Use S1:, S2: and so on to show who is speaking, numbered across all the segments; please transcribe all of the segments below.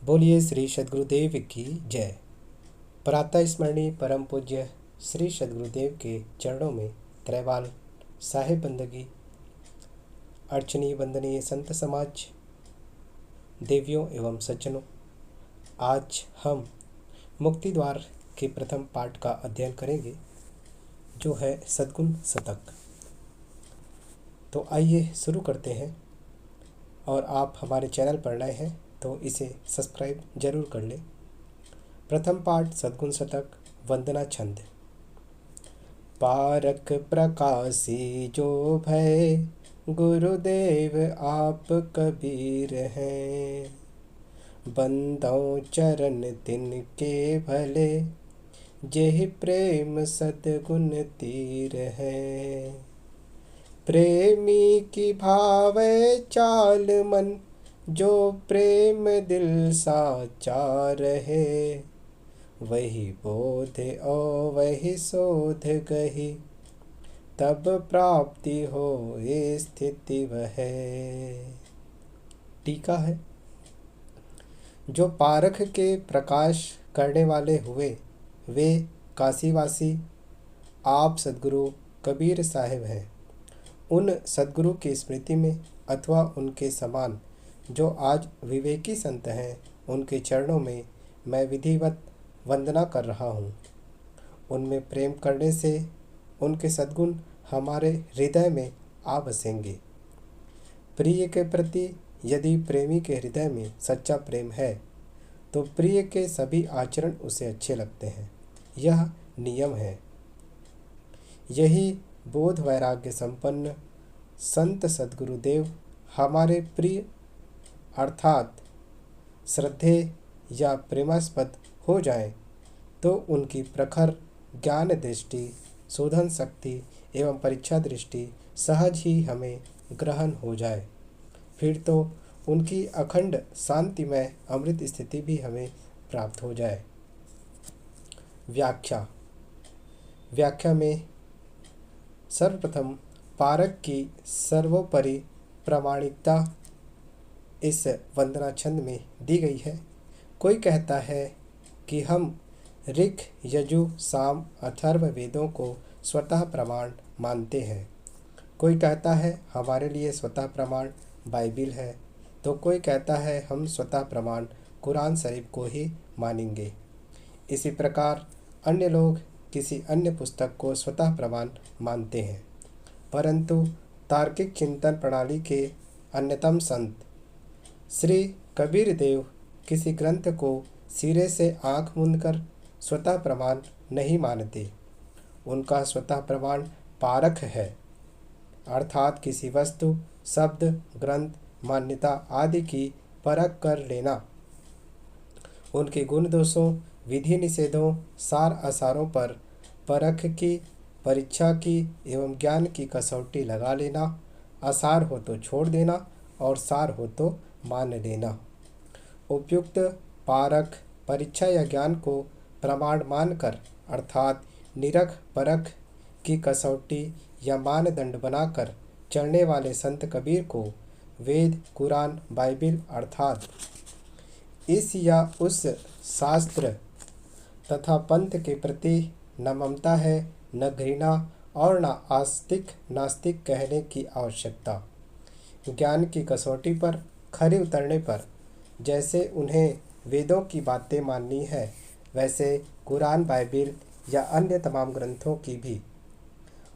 S1: बोलिए श्री सद्गुरुदेव की जय। प्रातः स्मरणीय परम पूज्य श्री सद्गुरुदेव के चरणों में त्रैवाल साहेब बंदगी, अर्चनीय वंदनीय संत समाज, देवियों एवं सज्जनों, आज हम मुक्ति द्वार के प्रथम पाठ का अध्ययन करेंगे जो है सद्गुण शतक। तो आइए शुरू करते हैं। और आप हमारे चैनल पर नए हैं तो इसे सब्सक्राइब जरूर कर लें। प्रथम पाठ सद्गुण शतक, वंदना छंद। पारक प्रकाशी जो भय, गुरुदेव आप कबीर हैं। बंदों चरण तिनके भले, जेहि प्रेम सद्गुण तीर है। प्रेमी की भावे चाल मन, जो प्रेम दिल साचा रहे। वही बोध और वही शोध गही, तब प्राप्ति हो स्थिति वह। टीका है। जो पारख के प्रकाश करने वाले हुए, वे काशीवासी आप सद्गुरु कबीर साहिब हैं। उन सद्गुरु की स्मृति में अथवा उनके समान जो आज विवेकी संत हैं, उनके चरणों में मैं विधिवत वंदना कर रहा हूँ। उनमें प्रेम करने से उनके सद्गुण हमारे हृदय में आ बसेंगे। प्रिय के प्रति यदि प्रेमी के हृदय में सच्चा प्रेम है तो प्रिय के सभी आचरण उसे अच्छे लगते हैं। यह नियम है। यही बोध वैराग्य संपन्न संत सद्गुरुदेव हमारे प्रिय अर्थात श्रद्धेय या प्रेमास्पद हो जाएं, तो उनकी प्रखर ज्ञान दृष्टि, शोधन शक्ति एवं परीक्षा दृष्टि सहज ही हमें ग्रहण हो जाए। फिर तो उनकी अखंड शांतिमय अमृत स्थिति भी हमें प्राप्त हो जाए। व्याख्या में सर्वप्रथम पारक की सर्वोपरि प्रामाणिकता इस वंदना छंद में दी गई है। कोई कहता है कि हम ऋक्, यजु, साम, अथर्व वेदों को स्वतः प्रमाण मानते हैं। कोई कहता है हमारे लिए स्वतः प्रमाण बाइबिल है, तो कोई कहता है हम स्वतः प्रमाण कुरान शरीफ को ही मानेंगे। इसी प्रकार अन्य लोग किसी अन्य पुस्तक को स्वतः प्रमाण मानते हैं। परंतु तार्किक चिंतन प्रणाली के अन्यतम संत श्री कबीर देव किसी ग्रंथ को सिरे से आँख मूंदकर स्वतः प्रमाण नहीं मानते। उनका स्वतः प्रमाण पारख है, अर्थात किसी वस्तु, शब्द, ग्रंथ, मान्यता आदि की परख कर लेना। उनके गुण दोषों, विधि निषेधों, सार असारों पर परख की, परीक्षा की एवं ज्ञान की कसौटी लगा लेना। असार हो तो छोड़ देना और सार हो तो मान लेना। उपयुक्त पारख, परीक्षा या ज्ञान को प्रमाण मानकर अर्थात निरख परख की कसौटी या मानदंड बनाकर चलने वाले संत कबीर को वेद, कुरान, बाइबिल अर्थात इस या उस शास्त्र तथा पंथ के प्रति न ममता है, न घृणा और न आस्तिक नास्तिक कहने की आवश्यकता। ज्ञान की कसौटी पर खरे उतरने पर जैसे उन्हें वेदों की बातें माननी है, वैसे कुरान, बाइबिल या अन्य तमाम ग्रंथों की भी।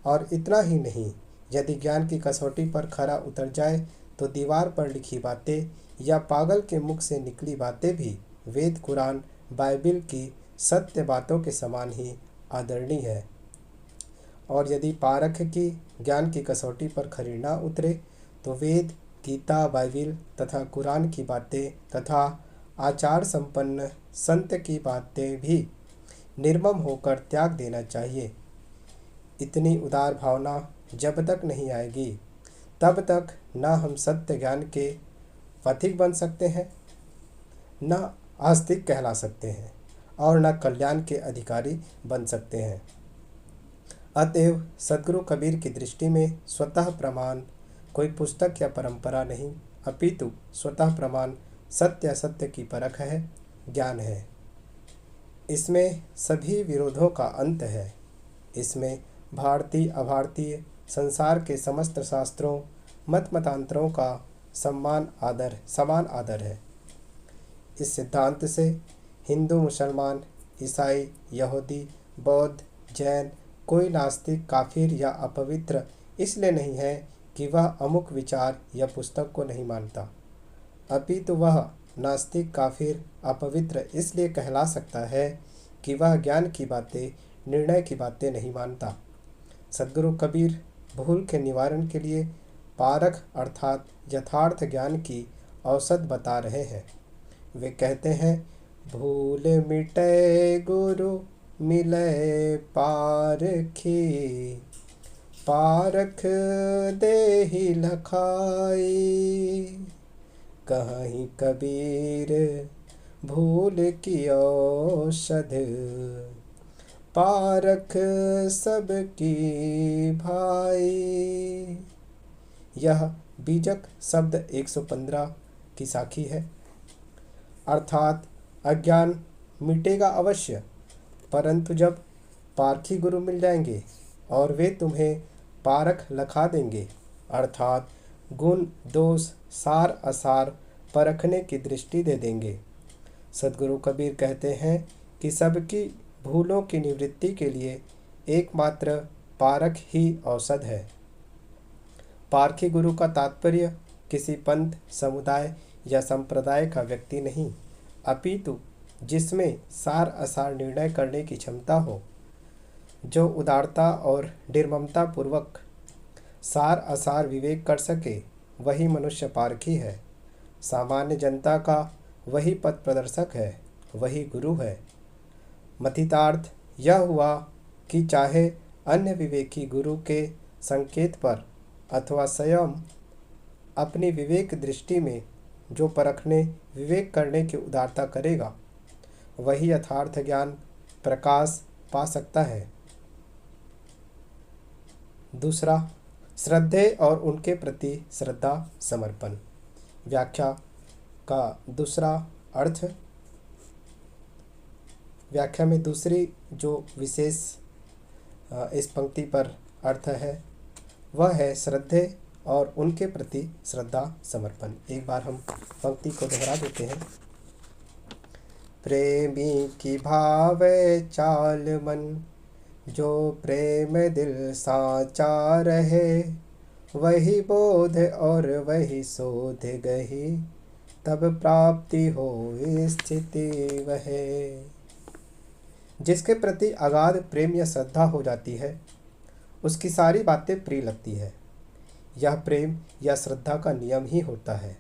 S1: और इतना ही नहीं, यदि ज्ञान की कसौटी पर खरा उतर जाए तो दीवार पर लिखी बातें या पागल के मुख से निकली बातें भी वेद, कुरान, बाइबिल की सत्य बातों के समान ही आदरणीय है। और यदि पारख की ज्ञान की कसौटी पर खरी ना उतरे तो वेद, गीता, बाइबिल तथा कुरान की बातें तथा आचार संपन्न संत की बातें भी निर्मम होकर त्याग देना चाहिए। इतनी उदार भावना जब तक नहीं आएगी तब तक न हम सत्य ज्ञान के पथिक बन सकते हैं, न आस्तिक कहला सकते हैं और न कल्याण के अधिकारी बन सकते हैं। अतएव सद्गुरु कबीर की दृष्टि में स्वतः प्रमाण कोई पुस्तक या परंपरा नहीं, अपितु स्वतः प्रमाण सत्य असत्य की परख है, ज्ञान है। इसमें सभी विरोधों का अंत है। इसमें भारतीय अभारतीय संसार के समस्त शास्त्रों मत मतांतरों का समान आदर है। इस सिद्धांत से हिंदू, मुसलमान, ईसाई, यहूदी, बौद्ध, जैन कोई नास्तिक, काफिर या अपवित्र इसलिए नहीं है कि वह अमुक विचार या पुस्तक को नहीं मानता, अपितु वह नास्तिक, काफिर, अपवित्र इसलिए कहला सकता है कि वह ज्ञान की बातें, निर्णय की बातें नहीं मानता। सद्गुरु कबीर भूल के निवारण के लिए पारख अर्थात यथार्थ ज्ञान की औसत बता रहे हैं। वे कहते हैं, भूल मिटे गुरु मिले पारखी, पारख देहि लखाई। कहीं कबीर भूल की औषध, पारख सबकी भाई। यह बीजक शब्द 115 की साखी है। अर्थात अज्ञान मिटेगा अवश्य, परंतु जब पारखी गुरु मिल जाएंगे और वे तुम्हें पारख लखा देंगे, अर्थात गुण दोष सार असार परखने की दृष्टि दे देंगे। सद्गुरु कबीर कहते हैं कि सबकी भूलों की निवृत्ति के लिए एकमात्र पारख ही औषध है। पारखी गुरु का तात्पर्य किसी पंथ, समुदाय या संप्रदाय का व्यक्ति नहीं, अपितु जिसमें सार असार निर्णय करने की क्षमता हो, जो उदारता और निर्ममता पूर्वक सार असार विवेक कर सके, वही मनुष्य पारखी है। सामान्य जनता का वही पथ प्रदर्शक है, वही गुरु है। मथितार्थ यह हुआ कि चाहे अन्य विवेकी गुरु के संकेत पर अथवा स्वयं अपनी विवेक दृष्टि में जो परखने, विवेक करने की उदारता करेगा, वही यथार्थ ज्ञान प्रकाश पा सकता है। दूसरा, श्रद्धे और उनके प्रति श्रद्धा समर्पण। व्याख्या का दूसरा अर्थ, व्याख्या में दूसरी जो विशेष इस पंक्ति पर अर्थ है वह है श्रद्धे और उनके प्रति श्रद्धा समर्पण। एक बार हम पंक्ति को दोहरा देते हैं। प्रेमी की भावे चाल मन, जो प्रेम दिल साचा रहे, वही बोध और वही शोध गही, तब प्राप्ति हो स्थिति वह। जिसके प्रति अगाध प्रेम या श्रद्धा हो जाती है, उसकी सारी बातें प्रिय लगती है। यह प्रेम या श्रद्धा का नियम ही होता है।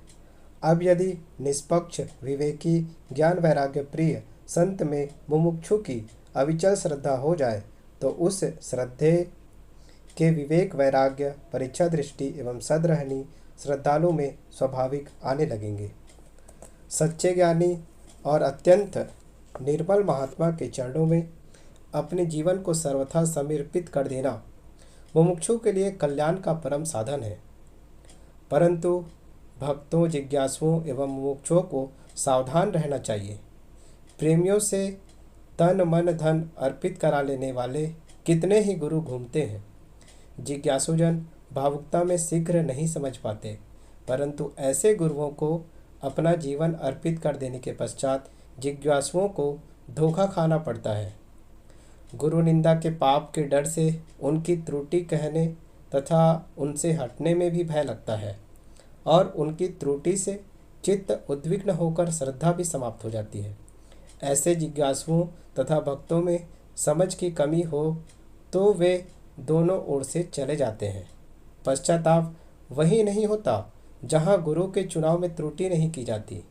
S1: अब यदि निष्पक्ष, विवेकी, ज्ञान वैराग्य प्रिय संत में मुमुक्षु की अविचल श्रद्धा हो जाए, तो उस श्रद्धे के विवेक, वैराग्य, परीक्षा दृष्टि एवं सद्रहनी श्रद्धालु में स्वाभाविक आने लगेंगे। सच्चे ज्ञानी और अत्यंत निर्मल महात्मा के चरणों में अपने जीवन को सर्वथा समर्पित कर देना मुमुक्षु के लिए कल्याण का परम साधन है। परंतु भक्तों, जिज्ञासुओं एवं मुमुक्षुओं को सावधान रहना चाहिए। प्रेमियों से तन मन धन अर्पित करा लेने वाले कितने ही गुरु घूमते हैं। जिज्ञासुजन भावुकता में शीघ्र नहीं समझ पाते, परंतु ऐसे गुरुओं को अपना जीवन अर्पित कर देने के पश्चात जिज्ञासुओं को धोखा खाना पड़ता है। गुरु निंदा के पाप के डर से उनकी त्रुटि कहने तथा उनसे हटने में भी भय लगता है, और उनकी त्रुटि से चित्त उद्विग्न होकर श्रद्धा भी समाप्त हो जाती है। ऐसे जिज्ञासुओं तथा भक्तों में समझ की कमी हो तो वे दोनों ओर से चले जाते हैं। पश्चाताप वही नहीं होता जहाँ गुरु के चुनाव में त्रुटि नहीं की जाती।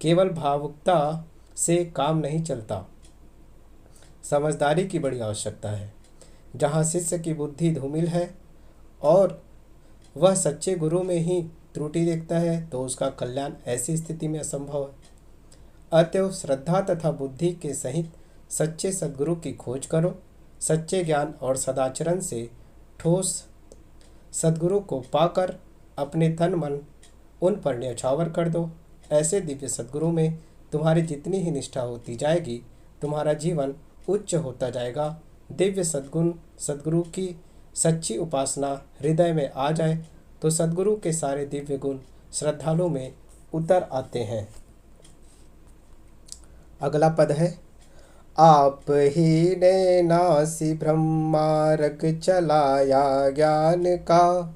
S1: केवल भावुकता से काम नहीं चलता, समझदारी की बड़ी आवश्यकता है। जहाँ शिष्य की बुद्धि धूमिल है और वह सच्चे गुरु में ही त्रुटि देखता है, तो उसका कल्याण ऐसी स्थिति में असंभव है। अतएव श्रद्धा तथा बुद्धि के सहित सच्चे सद्गुरु की खोज करो। सच्चे ज्ञान और सदाचरण से ठोस सद्गुरु को पाकर अपने तन मन उन पर न्यौछावर कर दो। ऐसे दिव्य सद्गुरु में तुम्हारी जितनी ही निष्ठा होती जाएगी, तुम्हारा जीवन उच्च होता जाएगा। दिव्य सद्गुरु की सच्ची उपासना हृदय में आ जाए तो सद्गुरु के सारे दिव्य गुण श्रद्धालु में उतर आते हैं। अगला पद है, आप ही ने नासी ब्रह्मार्ग चलाया, ज्ञान का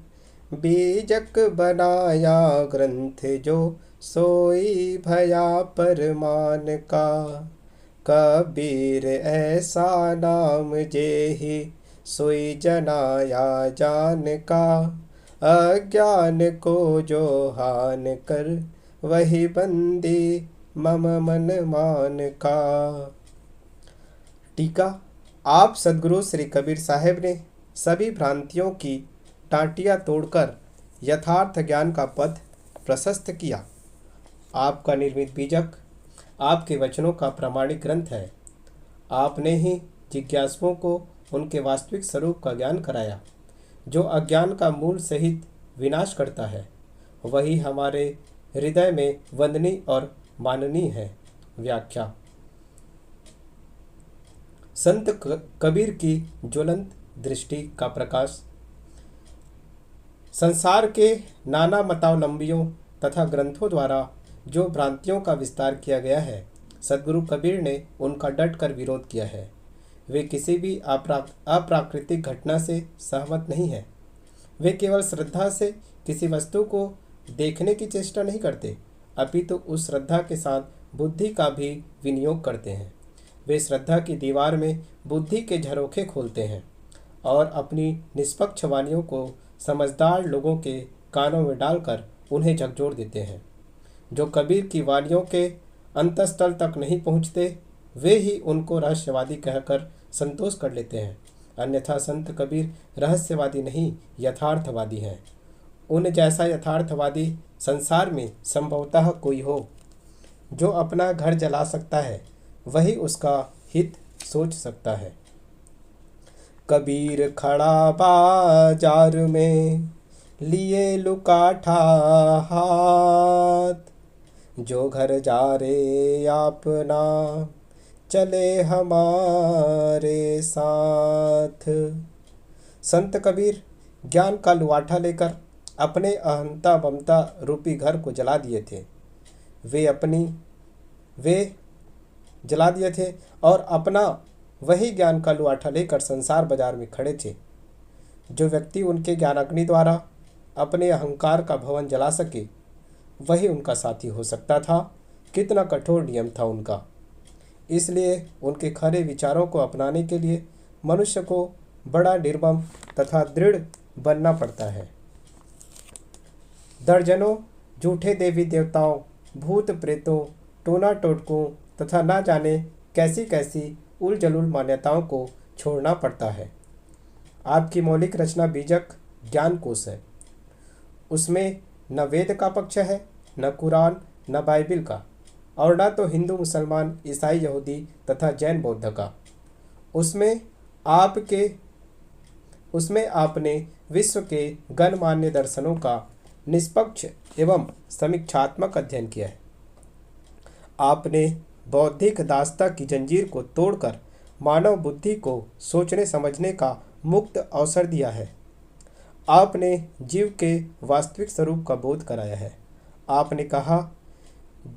S1: बीजक बनाया ग्रंथ जो सोई भया परमान का। कबीर ऐसा नाम जेहि सोई जनाया जान का। अज्ञान को जो हान कर वही बंदी मम मन मान का। टीका। आप सद्गुरु श्री कबीर साहेब ने सभी भ्रांतियों की टांटियाँ तोड़कर यथार्थ ज्ञान का पथ प्रशस्त किया। आपका निर्मित बीजक आपके वचनों का प्रामाणिक ग्रंथ है। आपने ही जिज्ञासुओं को उनके वास्तविक स्वरूप का ज्ञान कराया, जो अज्ञान का मूल सहित विनाश करता है। वही हमारे हृदय में वंदनीय और माननीय है। व्याख्या। संत कबीर की ज्वलंत दृष्टि का प्रकाश संसार के नाना मतावलंबियों तथा ग्रंथों द्वारा जो भ्रांतियों का विस्तार किया गया है, सद्गुरु कबीर ने उनका डट कर विरोध किया है। वे किसी भी अप्राकृतिक घटना से सहमत नहीं है। वे केवल श्रद्धा से किसी वस्तु को देखने की चेष्टा नहीं करते, अपितु उस श्रद्धा के साथ बुद्धि का भी विनियोग करते हैं। वे श्रद्धा की दीवार में बुद्धि के झरोखे खोलते हैं और अपनी निष्पक्ष वाणियों को समझदार लोगों के कानों में डालकर उन्हें झकझोर देते हैं। जो कबीर की वाणियों के अंतस्थल तक नहीं पहुँचते, वे ही उनको रहस्यवादी कहकर संतोष कर लेते हैं। अन्यथा संत कबीर रहस्यवादी नहीं, यथार्थवादी हैं। उन जैसा यथार्थवादी संसार में संभवतः कोई हो। जो अपना घर जला सकता है, वही उसका हित सोच सकता है। कबीर खड़ा बाजार में लिए लुकाठा हाथ, जो घर जा रे अपना चले हमारे साथ। संत कबीर ज्ञान का लुआठा लेकर अपने अहंता ममता रूपी घर को जला दिए थे। वे जला दिए थे और अपना वही ज्ञान का लुआठा लेकर संसार बाजार में खड़े थे। जो व्यक्ति उनके ज्ञानाग्नि द्वारा अपने अहंकार का भवन जला सके, वही उनका साथी हो सकता था। कितना कठोर नियम था उनका। इसलिए उनके खरे विचारों को अपनाने के लिए मनुष्य को बड़ा निर्मम तथा दृढ़ बनना पड़ता है। दर्जनों झूठे देवी देवताओं, भूत प्रेतों, टोना टोटकों तथा ना जाने कैसी कैसी उलझुल मान्यताओं को छोड़ना पड़ता है। आपकी मौलिक रचना बीजक ज्ञान कोश है। उसमें न वेद का पक्ष है, न कुरान, न बाइबिल का, और न तो हिंदू, मुसलमान, ईसाई, यहूदी तथा जैन बौद्ध का। उसमें आपने विश्व के गणमान्य दर्शनों का निष्पक्ष एवं समीक्षात्मक अध्ययन किया है। आपने बौद्धिक दास्ता की जंजीर को तोड़कर मानव बुद्धि को सोचने समझने का मुक्त अवसर दिया है। आपने जीव के वास्तविक स्वरूप का बोध कराया है। आपने कहा,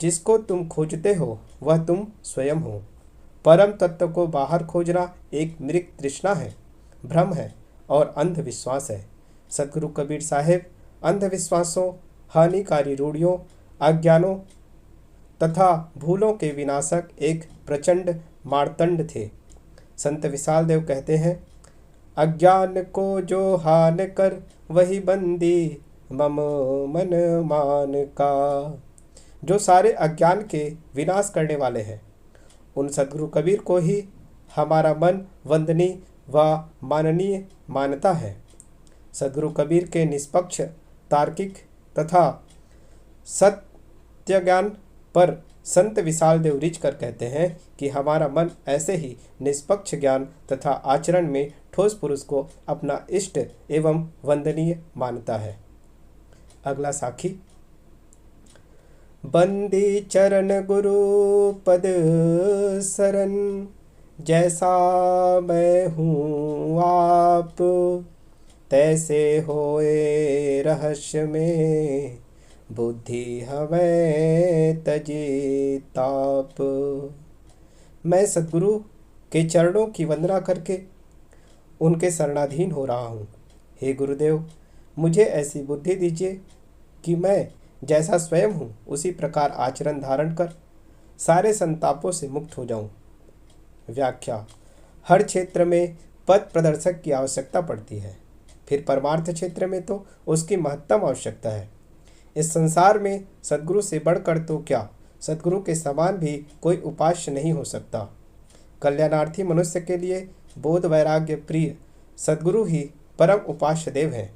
S1: जिसको तुम खोजते हो वह तुम स्वयं हो। परम तत्व को बाहर खोजना एक मृग तृष्णा है, भ्रम है और अंधविश्वास है। सद्गुरु कबीर साहेब अंधविश्वासों, हानिकारी रूढ़ियों, अज्ञानों तथा भूलों के विनाशक एक प्रचंड मार्तंड थे। संत विशाल देव कहते हैं, अज्ञान को जो हान कर वही बंदी मम मन मान का। जो सारे अज्ञान के विनाश करने वाले हैं, उन सद्गुरु कबीर को ही हमारा मन वंदनीय व माननीय मानता है। सद्गुरु कबीर के निष्पक्ष तार्किक तथा सत्य ज्ञान पर संत विशाल देव रिझ कर कहते हैं कि हमारा मन ऐसे ही निष्पक्ष ज्ञान तथा आचरण में ठोस पुरुष को अपना इष्ट एवं वंदनीय मानता है। अगला साखी। बंदी चरण गुरु पद शरण, जैसा मैं हूँ आप तैसे होए रहस्य में, बुद्धि हमें तजे ताप। मैं सद्गुरु के चरणों की वंदना करके उनके शरणाधीन हो रहा हूँ। हे गुरुदेव, मुझे ऐसी बुद्धि दीजिए कि मैं जैसा स्वयं हूँ उसी प्रकार आचरण धारण कर सारे संतापों से मुक्त हो जाऊं। व्याख्या: हर क्षेत्र में पथ प्रदर्शक की आवश्यकता पड़ती है, फिर परमार्थ क्षेत्र में तो उसकी महत्तम आवश्यकता है। इस संसार में सद्गुरु से बढ़कर तो क्या, सद्गुरु के समान भी कोई उपास्य नहीं हो सकता। कल्याणार्थी मनुष्य के लिए बोध वैराग्य प्रिय सद्गुरु ही परम उपास्य देव हैं।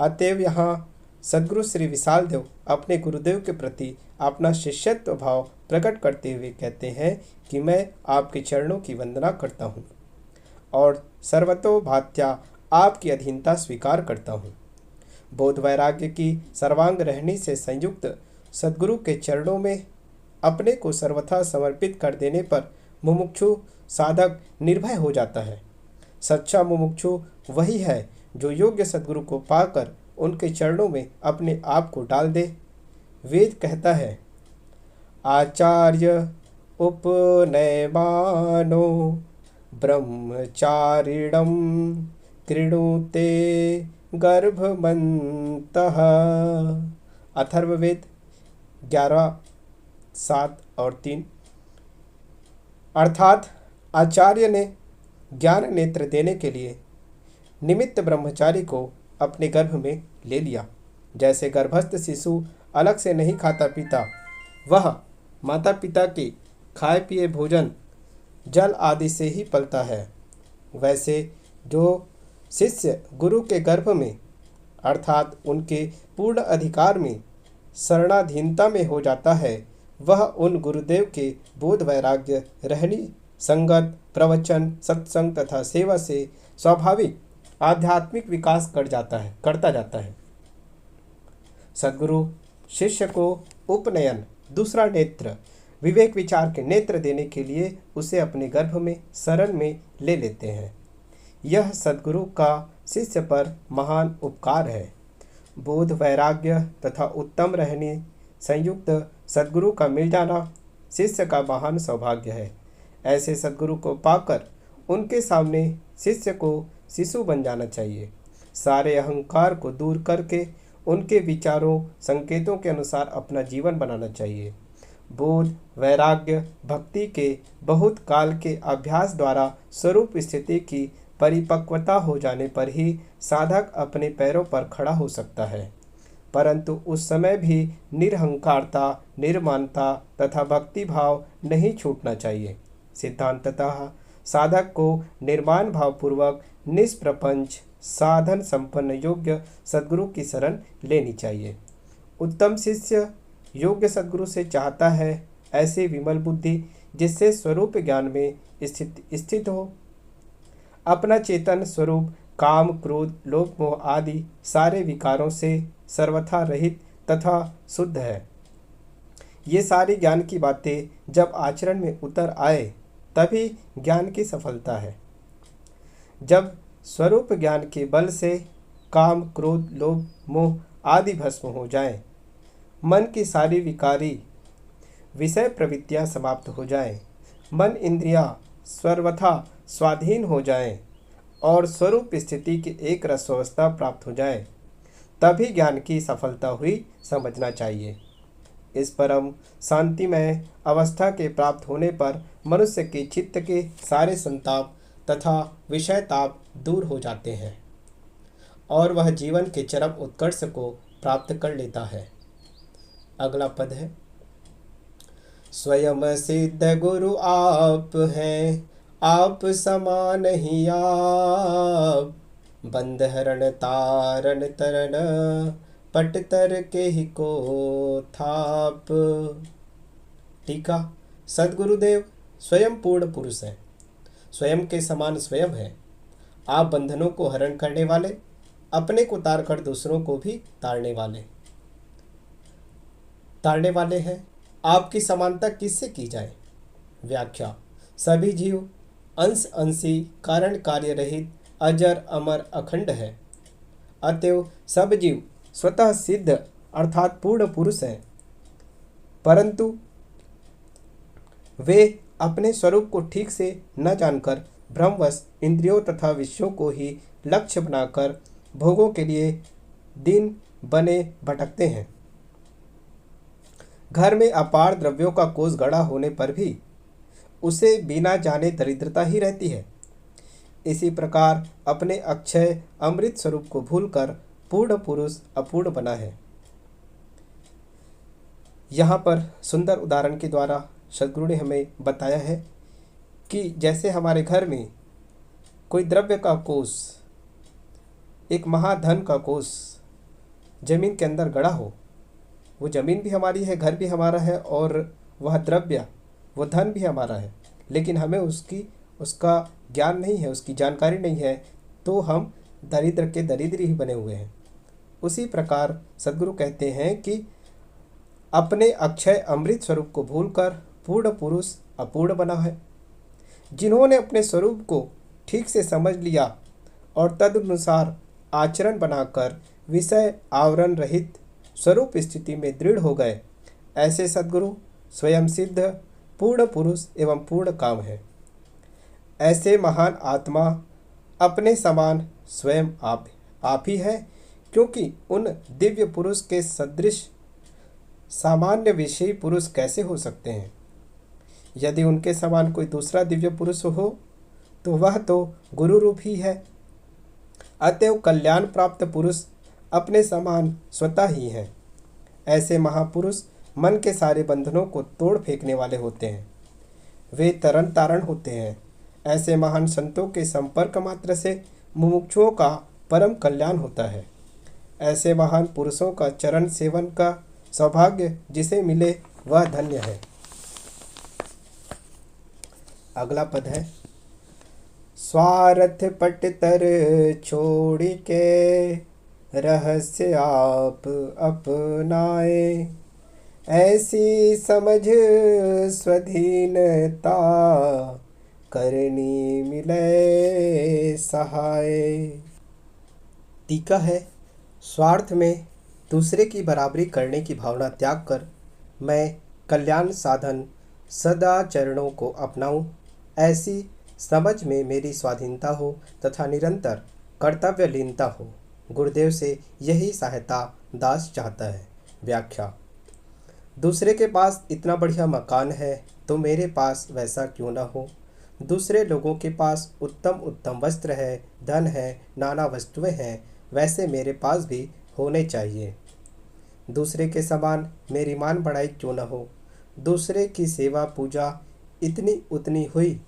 S1: अतएव यहाँ सद्गुरु श्री विशाल देव अपने गुरुदेव के प्रति अपना शिष्यत्व भाव प्रकट करते हुए कहते हैं कि मैं आपके चरणों की वंदना करता हूँ और सर्वतोभात्या आपकी अधीनता स्वीकार करता हूँ। बोध वैराग्य की सर्वांग रहनी से संयुक्त सद्गुरु के चरणों में अपने को सर्वथा समर्पित कर देने पर मुमुक्षु साधक निर्भय हो जाता है। सच्चा मुमुक्षु वही है जो योग्य सद्गुरु को पाकर उनके चरणों में अपने आप को डाल दे। वेद कहता है, आचार्य उपनयमानो ब्रह्मचारिणम कृणुते गर्भमन्तः। अथर्ववेद 11:7-3। अर्थात आचार्य ने ज्ञान नेत्र देने के लिए निमित्त ब्रह्मचारी को अपने गर्भ में ले लिया। जैसे गर्भस्थ शिशु अलग से नहीं खाता पीता, वह माता पिता के खाए पिए भोजन जल आदि से ही पलता है, वैसे जो शिष्य गुरु के गर्भ में अर्थात उनके पूर्ण अधिकार में शरणाधीनता में हो जाता है, वह उन गुरुदेव के बोध वैराग्य रहनी संगत प्रवचन सत्संग तथा सेवा से स्वाभाविक आध्यात्मिक विकास करता जाता है। सद्गुरु शिष्य को उपनयन दूसरा नेत्र विवेक विचार के नेत्र देने के लिए उसे अपने गर्भ में शरण में ले लेते हैं। यह सद्गुरु का शिष्य पर महान उपकार है। बोध वैराग्य तथा उत्तम रहने संयुक्त सद्गुरु का मिल जाना शिष्य का महान सौभाग्य है। ऐसे सद्गुरु को पाकर उनके सामने शिष्य को शिशु बन जाना चाहिए। सारे अहंकार को दूर करके उनके विचारों संकेतों के अनुसार अपना जीवन बनाना चाहिए। बोध वैराग्य भक्ति के बहुत काल के अभ्यास द्वारा स्वरूप स्थिति की परिपक्वता हो जाने पर ही साधक अपने पैरों पर खड़ा हो सकता है, परंतु उस समय भी निरहंकारता निर्मानता तथा भक्ति भाव नहीं छूटना चाहिए। सिद्धांततः साधक को निर्माण भाव पूर्वक निष्प्रपंच साधन संपन्न योग्य सद्गुरु की शरण लेनी चाहिए। उत्तम शिष्य योग्य सद्गुरु से चाहता है ऐसी विमल बुद्धि जिससे स्वरूप ज्ञान में स्थित हो। अपना चेतन स्वरूप काम क्रोध लोभ मोह आदि सारे विकारों से सर्वथा रहित तथा शुद्ध है। ये सारी ज्ञान की बातें जब आचरण में उतर आए तभी ज्ञान की सफलता है। जब स्वरूप ज्ञान के बल से काम क्रोध लोभ मोह आदि भस्म हो जाएं, मन की सारी विकारी विषय प्रवृत्तियां समाप्त हो जाएं, मन इंद्रियां सर्वथा स्वाधीन हो जाएं और स्वरूप स्थिति की एक रस अवस्था प्राप्त हो जाए, तभी ज्ञान की सफलता हुई समझना चाहिए। इस परम शांतिमय अवस्था के प्राप्त होने पर मनुष्य के चित्त के सारे संताप तथा विषय ताप दूर हो जाते हैं और वह जीवन के चरम उत्कर्ष को प्राप्त कर लेता है। अगला पद है, स्वयं सिद्ध गुरु आप हैं, आप समान ही आप, बंध हरण तारण तरन, पट तर के ही को थाप। टीका, सद्गुरुदेव स्वयं पूर्ण पुरुष हैं, स्वयं के समान स्वयं हैं। आप बंधनों को हरण करने वाले, अपने को तार कर दूसरों को भी तारने वाले। ताड़ने वाले हैं। आपकी समानता किससे की जाए? व्याख्या: सभी जीव अंश अंशी कारण कार्य रहित अजर अमर अखंड है। अतएव सब जीव स्वतः सिद्ध अर्थात पूर्ण पुरुष हैं, परंतु वे अपने स्वरूप को ठीक से न जानकर भ्रमवश इंद्रियों तथा विषयों को ही लक्ष्य बनाकर भोगों के लिए दिन बने भटकते हैं। घर में अपार द्रव्यों का कोष गड़ा होने पर भी उसे बिना जाने दरिद्रता ही रहती है। इसी प्रकार अपने अक्षय अमृत स्वरूप को भूलकर पूर्ण पुरुष अपूर्ण बना है। यहाँ पर सुंदर उदाहरण के द्वारा सद्गुरु ने हमें बताया है कि जैसे हमारे घर में कोई द्रव्य का कोष, एक महाधन का कोष जमीन के अंदर गड़ा हो, वो जमीन भी हमारी है, घर भी हमारा है और वह द्रव्य, वो धन भी हमारा है, लेकिन हमें उसका ज्ञान नहीं है, उसकी जानकारी नहीं है, तो हम दरिद्र के दरिद्र ही बने हुए हैं। उसी प्रकार सद्गुरु कहते हैं कि अपने अक्षय अमृत स्वरूप को भूलकर पूर्ण पुरुष अपूर्ण बना है। जिन्होंने अपने स्वरूप को ठीक से समझ लिया और तदनुसार आचरण बनाकर विषय आवरण रहित स्वरूप स्थिति में दृढ़ हो गए, ऐसे सद्गुरु स्वयं सिद्ध पूर्ण पुरुष एवं पूर्ण काम है। ऐसे महान आत्मा अपने समान स्वयं आप ही है, क्योंकि उन दिव्य पुरुष के सदृश सामान्य विषयी पुरुष कैसे हो सकते हैं। यदि उनके समान कोई दूसरा दिव्य पुरुष हो तो वह तो गुरु रूप ही है। अतएव कल्याण प्राप्त पुरुष अपने समान स्वतः ही हैं। ऐसे महापुरुष मन के सारे बंधनों को तोड़ फेंकने वाले होते हैं, वे तरन तारण होते हैं। ऐसे महान संतों के संपर्क मात्र से मुमुक्षुओं का परम कल्याण होता है। ऐसे महान पुरुषों का चरण सेवन का सौभाग्य जिसे मिले वह धन्य है। अगला पद है, स्वार्थ पटतर छोड़ के रहस्य आप अपनाए, ऐसी समझ स्वधीनता करनी मिले सहाय। टीका है, स्वार्थ में दूसरे की बराबरी करने की भावना त्याग कर मैं कल्याण साधन सदाचरणों को अपनाऊं, ऐसी समझ में मेरी स्वाधीनता हो तथा निरंतर कर्तव्य लीनता हो। गुरुदेव से यही सहायता दास चाहता है। व्याख्या: दूसरे के पास इतना बढ़िया मकान है तो मेरे पास वैसा क्यों न हो। दूसरे लोगों के पास उत्तम उत्तम वस्त्र है, धन है, नाना वस्तुएं हैं, वैसे मेरे पास भी होने चाहिए। दूसरे के समान मेरी मान बढ़ाई क्यों न हो। दूसरे की सेवा पूजा इतनी उतनी हुई,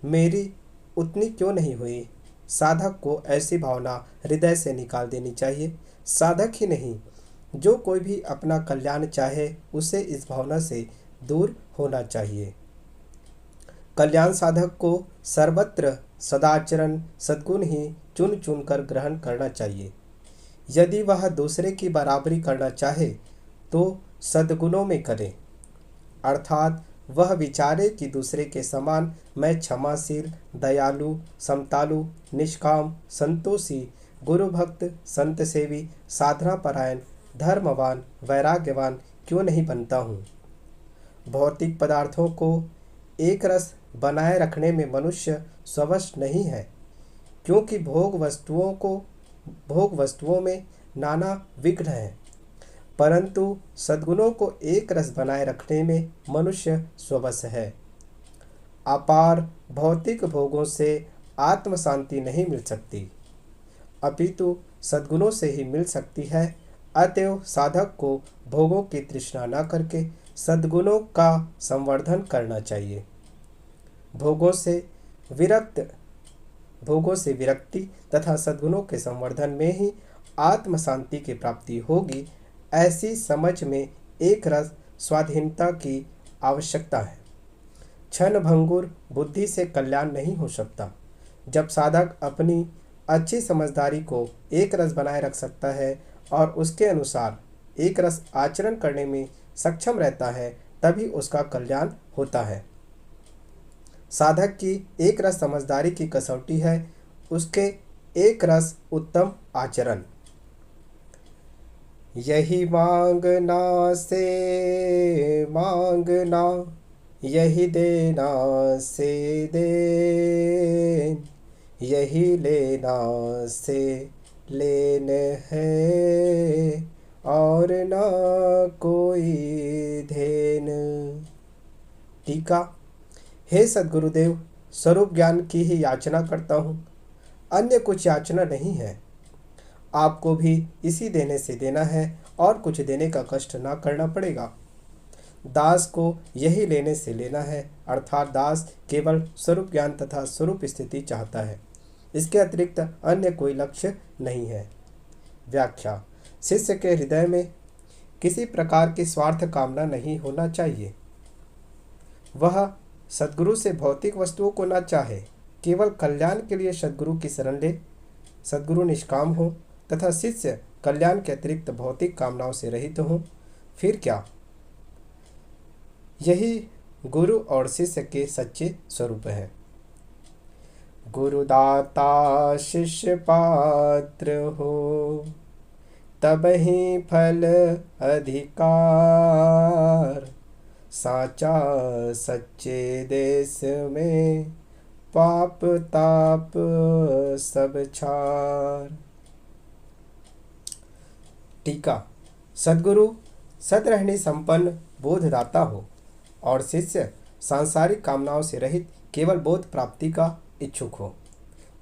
S1: मेरी उतनी क्यों नहीं हुई। साधक को ऐसी भावना हृदय से निकाल देनी चाहिए। साधक ही नहीं, जो कोई भी अपना कल्याण चाहे उसे इस भावना से दूर होना चाहिए। कल्याण साधक को सर्वत्र सदाचरण सद्गुण ही चुन चुन कर ग्रहण करना चाहिए। यदि वह दूसरे की बराबरी करना चाहे तो सद्गुणों में करे, अर्थात वह विचारे कि दूसरे के समान मैं क्षमाशील, दयालु, समतालु, निष्काम, संतोषी, गुरुभक्त, संत सेवी, साधना परायण, धर्मवान, वैराग्यवान क्यों नहीं बनता हूँ। भौतिक पदार्थों को एक रस बनाए रखने में मनुष्य स्ववश नहीं है, क्योंकि भोग वस्तुओं में नाना विघ्न हैं, परंतु सद्गुणों को एक रस बनाए रखने में मनुष्य स्ववश है। अपार भौतिक भोगों से आत्म शांति नहीं मिल सकती, अपितु सद्गुणों से ही मिल सकती है। अतएव साधक को भोगों की तृष्णा न करके सद्गुणों का संवर्धन करना चाहिए। भोगों से विरक्ति तथा सद्गुणों के संवर्धन में ही आत्म शांति की प्राप्ति होगी। ऐसी समझ में एक रस स्वाधीनता की आवश्यकता है। क्षण भंगुर बुद्धि से कल्याण नहीं हो सकता। जब साधक अपनी अच्छी समझदारी को एक रस बनाए रख सकता है और उसके अनुसार एक रस आचरण करने में सक्षम रहता है तभी उसका कल्याण होता है। साधक की एक रस समझदारी की कसौटी है, उसके एक रस उत्तम आचरण। यही मांगना से मांगना, यही देना से देन, यही लेना से लेन है, और ना कोई धेन। टीका। हे सद्गुरुदेव, स्वरूप ज्ञान की ही याचना करता हूँ, अन्य कुछ याचना नहीं है। आपको भी इसी देने से देना है और कुछ देने का कष्ट ना करना पड़ेगा। दास को यही लेने से लेना है, अर्थात दास केवल स्वरूप ज्ञान तथा स्वरूप स्थिति चाहता है, इसके अतिरिक्त अन्य कोई लक्ष्य नहीं है। व्याख्या। शिष्य के हृदय में किसी प्रकार की स्वार्थ कामना नहीं होना चाहिए। वह सद्गुरु से भौतिक वस्तुओं को न चाहे, केवल कल्याण के लिए सद्गुरु की शरण ले। सद्गुरु निष्काम हो तथा शिष्य कल्याण के अतिरिक्त भौतिक कामनाओं से रहित हो, फिर क्या? यही गुरु और शिष्य के सच्चे स्वरूप है। गुरुदाता शिष्य पात्र हो, तब ही फल अधिकार। साचा सच्चे देश में, पाप ताप सब छार। टीका। सद्गुरु सतरहणी संपन्न बोधदाता हो और शिष्य सांसारिक कामनाओं से रहित केवल बोध प्राप्ति का इच्छुक हो,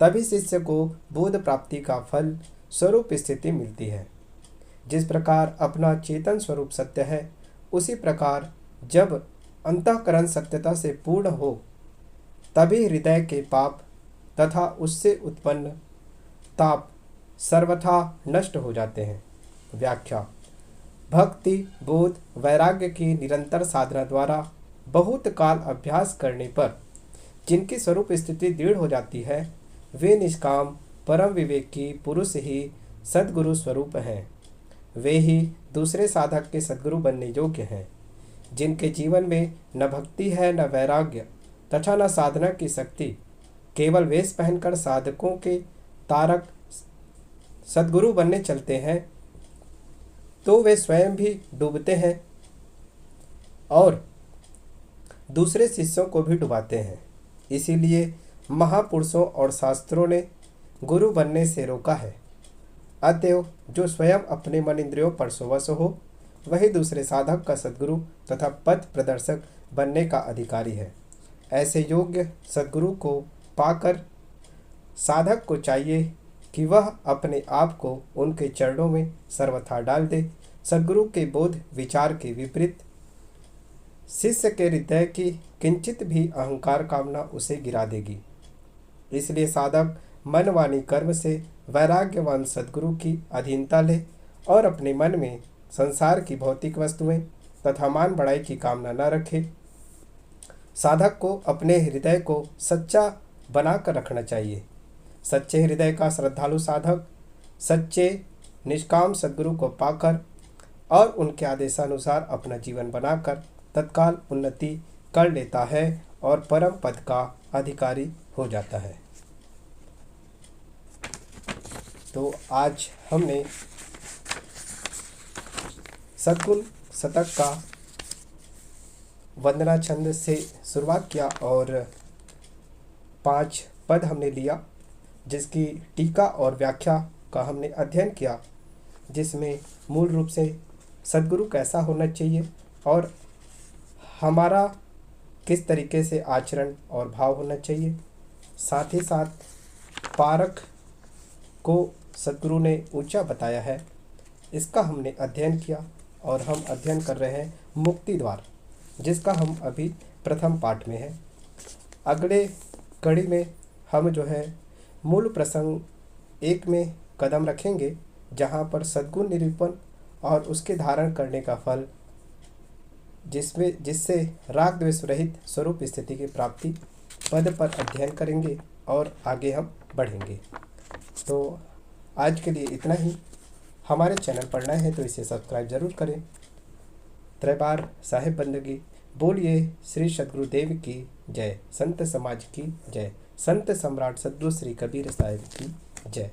S1: तभी शिष्य को बोध प्राप्ति का फल स्वरूप स्थिति मिलती है। जिस प्रकार अपना चेतन स्वरूप सत्य है, उसी प्रकार जब अंतःकरण सत्यता से पूर्ण हो, तभी हृदय के पाप तथा उससे उत्पन्न ताप सर्वथा नष्ट हो जाते हैं। व्याख्या। भक्ति, बोध, वैराग्य की निरंतर साधना द्वारा बहुत काल अभ्यास करने पर जिनकी स्वरूप स्थिति दृढ़ हो जाती है, वे निष्काम परम विवेकी पुरुष ही सद्गुरु स्वरूप हैं। वे ही दूसरे साधक के सद्गुरु बनने योग्य हैं। जिनके जीवन में न भक्ति है, न वैराग्य तथा न साधना की शक्ति, केवल वेश पहनकर साधकों के तारक सद्गुरु बनने चलते हैं, तो वे स्वयं भी डूबते हैं और दूसरे शिष्यों को भी डुबाते हैं। इसीलिए महापुरुषों और शास्त्रों ने गुरु बनने से रोका है। अतएव जो स्वयं अपने मन इंद्रियों पर सुवश हो, वही दूसरे साधक का सद्गुरु तथा पथ प्रदर्शक बनने का अधिकारी है। ऐसे योग्य सद्गुरु को पाकर साधक को चाहिए कि वह अपने आप को उनके चरणों में सर्वथा डाल दे। सद्गुरु के बोध विचार के विपरीत शिष्य के हृदय की किंचित भी अहंकार कामना उसे गिरा देगी। इसलिए साधक मन वाणी कर्म से वैराग्यवान सद्गुरु की अधीनता ले और अपने मन में संसार की भौतिक वस्तुएं तथा मान बढ़ाई की कामना न रखे। साधक को अपने हृदय को सच्चा बनाकर रखना चाहिए। सच्चे हृदय का श्रद्धालु साधक सच्चे निष्काम सद्गुरु को पाकर और उनके आदेशानुसार अपना जीवन बनाकर तत्काल उन्नति कर लेता है और परम पद का अधिकारी हो जाता है। तो आज हमने सद्गुण शतक का वंदना छंद से शुरुआत किया और 5 पद हमने लिया, जिसकी टीका और व्याख्या का हमने अध्ययन किया, जिसमें मूल रूप से सद्गुरु कैसा होना चाहिए और हमारा किस तरीके से आचरण और भाव होना चाहिए। साथ ही साथ पारक को सद्गुरु ने ऊंचा बताया है, इसका हमने अध्ययन किया और हम अध्ययन कर रहे हैं मुक्ति द्वार, जिसका हम अभी प्रथम पाठ में हैं। अगले कड़ी में हम जो है मूल प्रसंग 1 में कदम रखेंगे, जहाँ पर सद्गुण निरूपण और उसके धारण करने का फल, जिससे राग द्वेष रहित स्वरूप स्थिति की प्राप्ति पद पर अध्ययन करेंगे और आगे हम बढ़ेंगे। तो आज के लिए इतना ही। हमारे चैनल पर नए हैं तो इसे सब्सक्राइब जरूर करें। त्रैबार साहिब बंदगी। बोलिए श्री सद्गुरुदेव की जय, संत समाज की जय, संत सम्राट सद्गुरु श्री कबीर साहिब की जय।